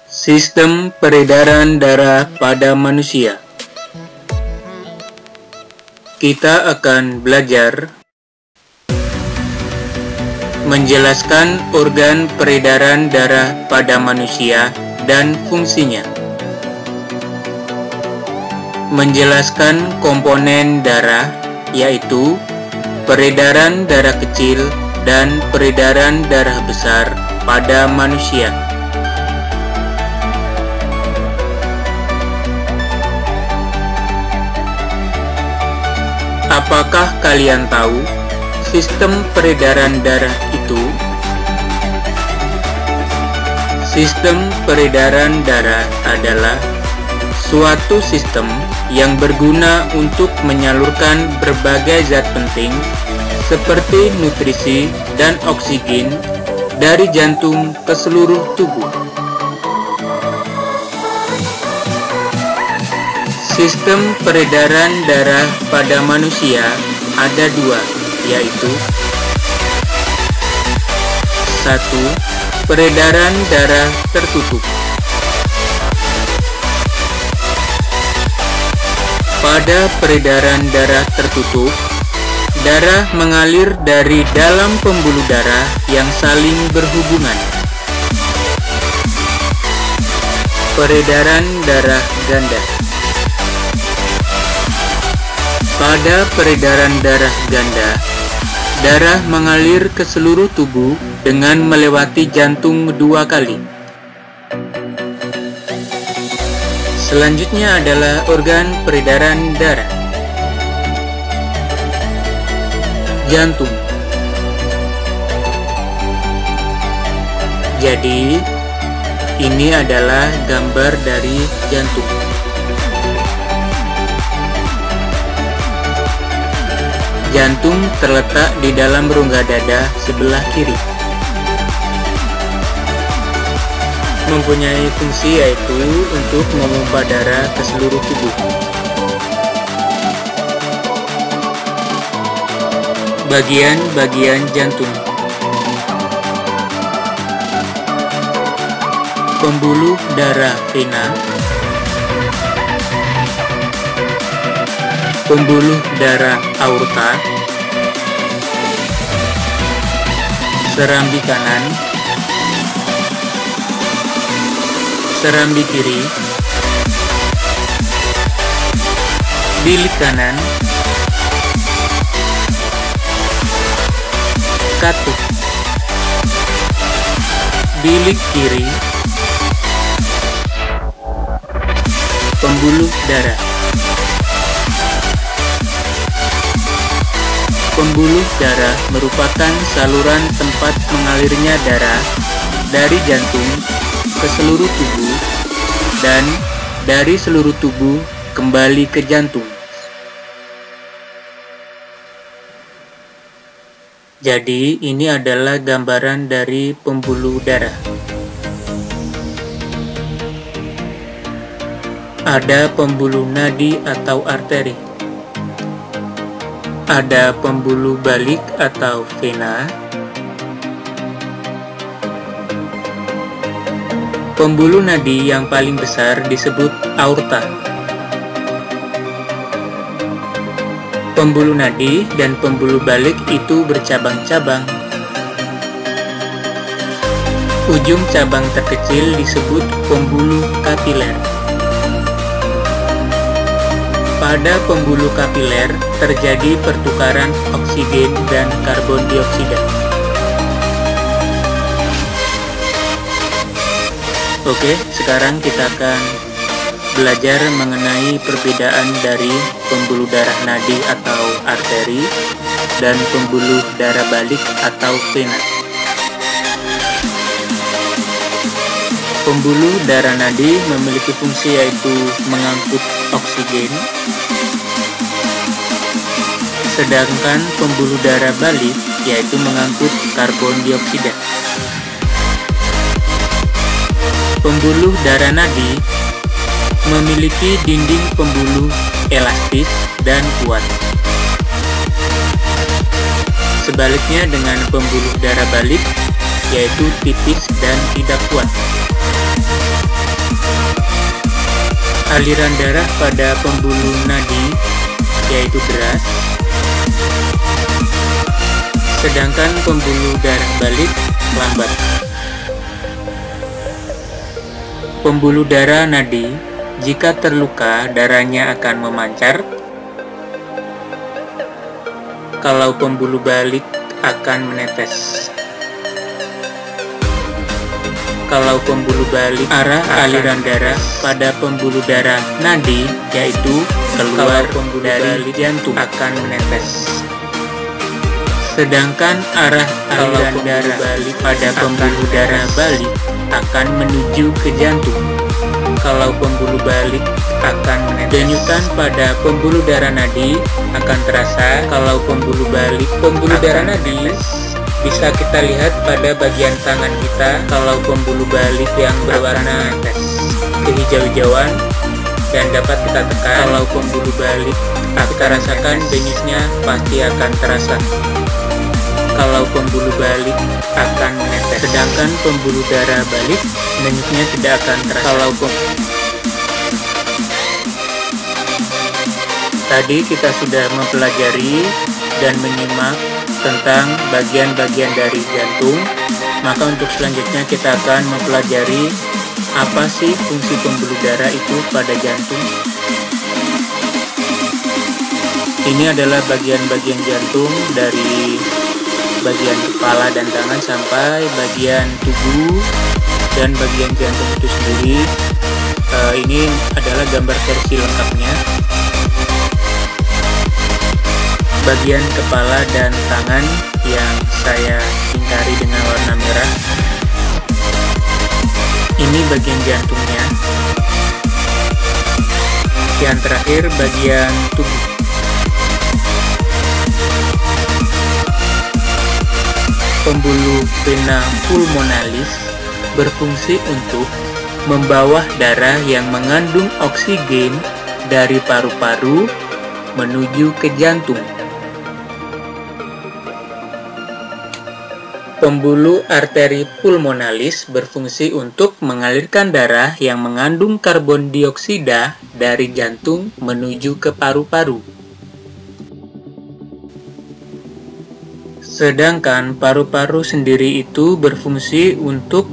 Sistem peredaran darah pada manusia. Kita akan belajar menjelaskan organ peredaran darah pada manusia dan fungsinya. Menjelaskan komponen darah, yaitu peredaran darah kecil dan peredaran darah besar pada manusia. Apakah kalian tahu sistem peredaran darah itu? Sistem peredaran darah adalah suatu sistem yang berguna untuk menyalurkan berbagai zat penting seperti nutrisi dan oksigen dari jantung ke seluruh tubuh. Sistem peredaran darah pada manusia ada dua, yaitu 1. Peredaran darah tertutup. Pada peredaran darah tertutup, darah mengalir dari dalam pembuluh darah yang saling berhubungan. Peredaran darah ganda. Pada peredaran darah ganda, darah mengalir ke seluruh tubuh dengan melewati jantung 2 kali. Selanjutnya adalah organ peredaran darah. Jantung. Jadi, ini adalah gambar dari jantung. Jantung terletak di dalam rongga dada sebelah kiri. Mempunyai fungsi yaitu untuk memompa darah ke seluruh tubuh. Bagian-bagian jantung. Pembuluh darah vena. Pembuluh darah aorta, serambi kanan, serambi kiri, bilik kanan, katup, bilik kiri, pembuluh darah. Pembuluh darah merupakan saluran tempat mengalirnya darah dari jantung ke seluruh tubuh dan dari seluruh tubuh kembali ke jantung. Jadi, ini adalah gambaran dari pembuluh darah. Ada pembuluh nadi atau arteri. Ada pembuluh balik atau vena. Pembuluh nadi yang paling besar disebut aorta. Pembuluh nadi dan pembuluh balik itu bercabang-cabang. Ujung cabang terkecil disebut pembuluh kapiler. Pada pembuluh kapiler terjadi pertukaran oksigen dan karbon dioksida. Oke, sekarang kita akan belajar mengenai perbedaan dari pembuluh darah nadi atau arteri dan pembuluh darah balik atau vena. Pembuluh darah nadi memiliki fungsi yaitu mengangkut oksigen, sedangkan pembuluh darah balik yaitu mengangkut karbon dioksida. Pembuluh darah nadi memiliki dinding pembuluh elastis dan kuat. Sebaliknya dengan pembuluh darah balik, yaitu tipis dan tidak kuat. aliran darah pada pembuluh nadi, yaitu deras, sedangkan pembuluh darah balik lambat. Pembuluh darah nadi, jika terluka, darahnya akan memancar. Kalau pembuluh balik akan menetes. Kalau pembuluh balik, arah aliran darah pada pembuluh darah nadi, yaitu keluar pembuluh dari jantung, akan menetes. Sedangkan arah aliran darah balik pada pembuluh darah balik akan menuju ke jantung. Kalau pembuluh balik akan menetes. Denyutan pada pembuluh darah nadi akan terasa. Kalau pembuluh balik, pembuluh darah nadi bisa kita lihat pada bagian tangan kita. Kalau pembuluh balik yang berwarna kehijau-hijauan dan dapat kita tekan. Kalau pembuluh balik kita rasakan denyutnya pasti akan terasa. Kalau pembuluh balik akan menetes. Sedangkan pembuluh darah balik denyutnya tidak akan terasa. Kalau tadi kita sudah mempelajari dan menyimak tentang bagian-bagian dari jantung, maka untuk selanjutnya kita akan mempelajari apa sih fungsi pembuluh darah itu pada jantung. Ini adalah bagian-bagian jantung, dari bagian kepala dan tangan sampai bagian tubuh dan bagian jantung itu sendiri. Ini adalah gambar versi lengkapnya. Bagian kepala dan tangan yang saya singkari dengan warna merah. Ini bagian jantungnya. Yang terakhir bagian tubuh. Pembuluh vena pulmonalis berfungsi untuk membawa darah yang mengandung oksigen dari paru-paru menuju ke jantung. Pembuluh arteri pulmonalis berfungsi untuk mengalirkan darah yang mengandung karbon dioksida dari jantung menuju ke paru-paru. Sedangkan paru-paru sendiri itu berfungsi untuk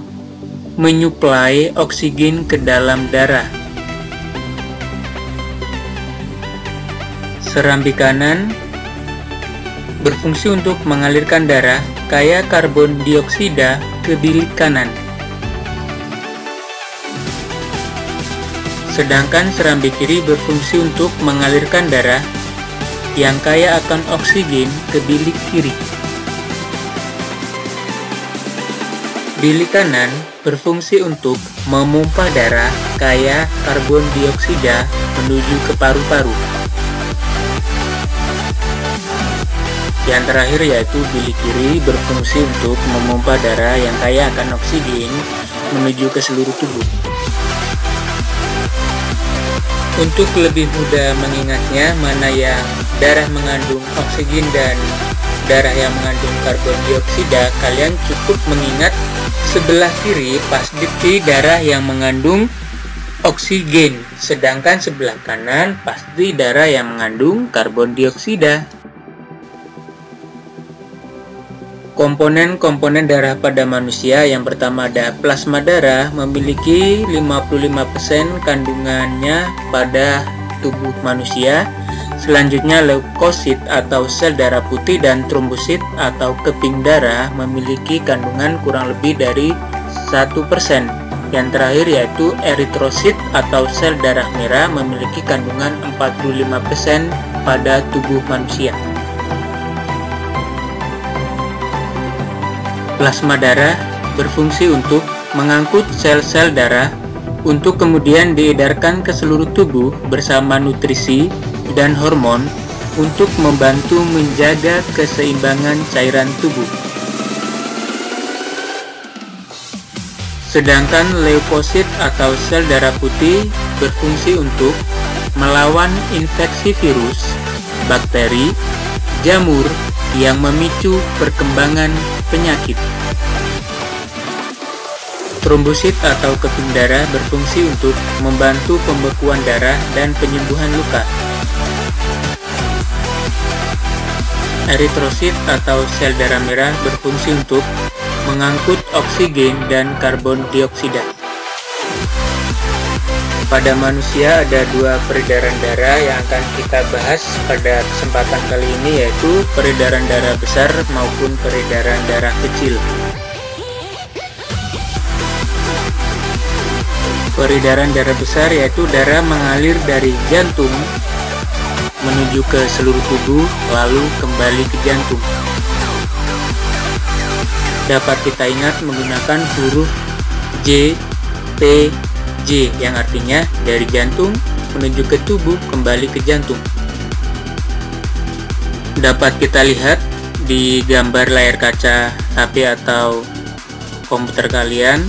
menyuplai oksigen ke dalam darah. Serambi kanan berfungsi untuk mengalirkan darah kaya karbon dioksida ke bilik kanan. Sedangkan serambi kiri berfungsi untuk mengalirkan darah yang kaya akan oksigen ke bilik kiri. Bilik kanan berfungsi untuk memompa darah kaya karbon dioksida menuju ke paru-paru. Yang terakhir yaitu bilik kiri berfungsi untuk memompa darah yang kaya akan oksigen menuju ke seluruh tubuh. Untuk lebih mudah mengingatnya mana yang darah mengandung oksigen dan darah yang mengandung karbon dioksida, kalian cukup mengingat sebelah kiri pasti darah yang mengandung oksigen, sedangkan sebelah kanan pasti darah yang mengandung karbon dioksida. Komponen-komponen darah pada manusia, yang pertama ada plasma darah, memiliki 55% kandungannya pada tubuh manusia. Selanjutnya leukosit atau sel darah putih dan trombosit atau keping darah memiliki kandungan kurang lebih dari 1%. Yang terakhir yaitu eritrosit atau sel darah merah memiliki kandungan 45% pada tubuh manusia. Plasma darah berfungsi untuk mengangkut sel-sel darah untuk kemudian diedarkan ke seluruh tubuh bersama nutrisi dan hormon untuk membantu menjaga keseimbangan cairan tubuh. Sedangkan leukosit atau sel darah putih berfungsi untuk melawan infeksi virus, bakteri, jamur yang memicu perkembangan penyakit. Trombosit atau keping darah berfungsi untuk membantu pembekuan darah dan penyembuhan luka. Eritrosit atau sel darah merah berfungsi untuk mengangkut oksigen dan karbon dioksida. Pada manusia ada dua peredaran darah yang akan kita bahas pada kesempatan kali ini, yaitu peredaran darah besar maupun peredaran darah kecil. Peredaran darah besar yaitu darah mengalir dari jantung menuju ke seluruh tubuh lalu kembali ke jantung. Dapat kita ingat menggunakan huruf J, P, J yang artinya dari jantung menuju ke tubuh kembali ke jantung. Dapat kita lihat di gambar layar kaca HP atau komputer kalian.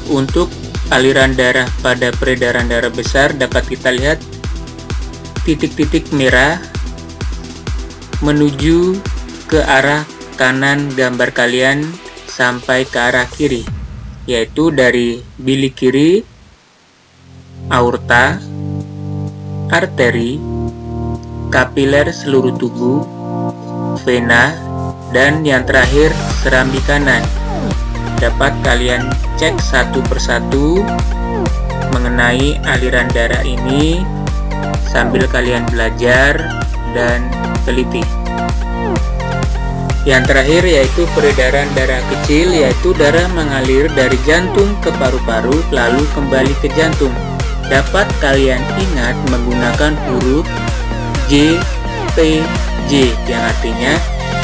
Untuk aliran darah pada peredaran darah besar dapat kita lihat titik-titik merah menuju ke arah kanan gambar kalian sampai ke arah kiri, yaitu dari bilik kiri, aorta, arteri, kapiler seluruh tubuh, vena, dan yang terakhir serambi kanan. Dapat kalian cek satu persatu mengenai aliran darah ini sambil kalian belajar dan teliti. Yang terakhir yaitu peredaran darah kecil, yaitu darah mengalir dari jantung ke paru-paru lalu kembali ke jantung. Dapat kalian ingat menggunakan huruf J, P, J yang artinya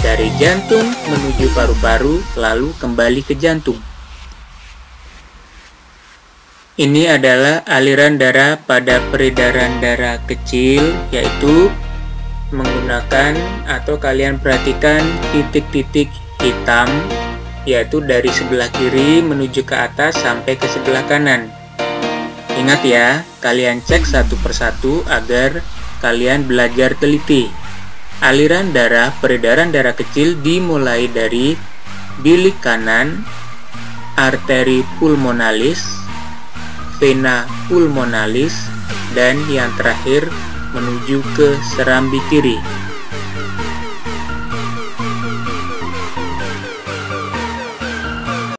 dari jantung menuju paru-paru lalu kembali ke jantung. Ini adalah aliran darah pada peredaran darah kecil, yaitu menggunakan atau kalian perhatikan titik-titik hitam, yaitu dari sebelah kiri menuju ke atas sampai ke sebelah kanan. Ingat ya, kalian cek satu persatu agar kalian belajar teliti. Aliran darah peredaran darah kecil dimulai dari bilik kanan, arteri pulmonalis, vena pulmonalis, dan yang terakhir menuju ke serambi kiri.